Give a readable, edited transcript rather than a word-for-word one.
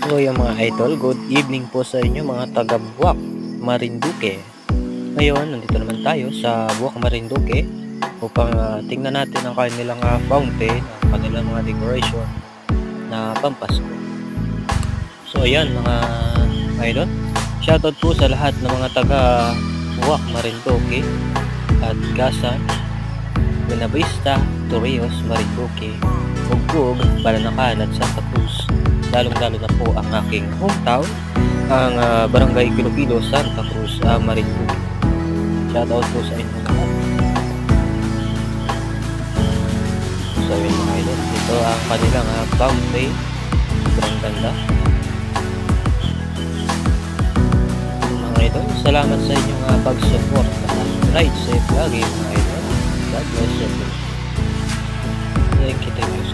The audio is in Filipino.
So yung mga idol, good evening po sa inyo mga taga Buwak, Marinduque. Ngayon, nandito naman tayo sa Buwak, Marinduque upang tingnan natin ang kanilang fountain, ang kanilang mga decoration na Pampasko. So ayan mga idol, shoutout po sa lahat ng mga taga Buwak, Marinduque at Gasan, Buenavista, Torrijos, Marinduque, Ugug, Balanacan at Santa Cruz. Lalong-lalo na po ang aking hometown, ang Barangay Kilopilo, Santa Cruz, Marinduque. Shoutout po sa inyo lahat. So yun mga idol, ito ang kanilang fountain. Sobrang ganda. Mga idol, salamat sa inyong pag-support. Ride safe lagi mga idol. God bless you. Thank you.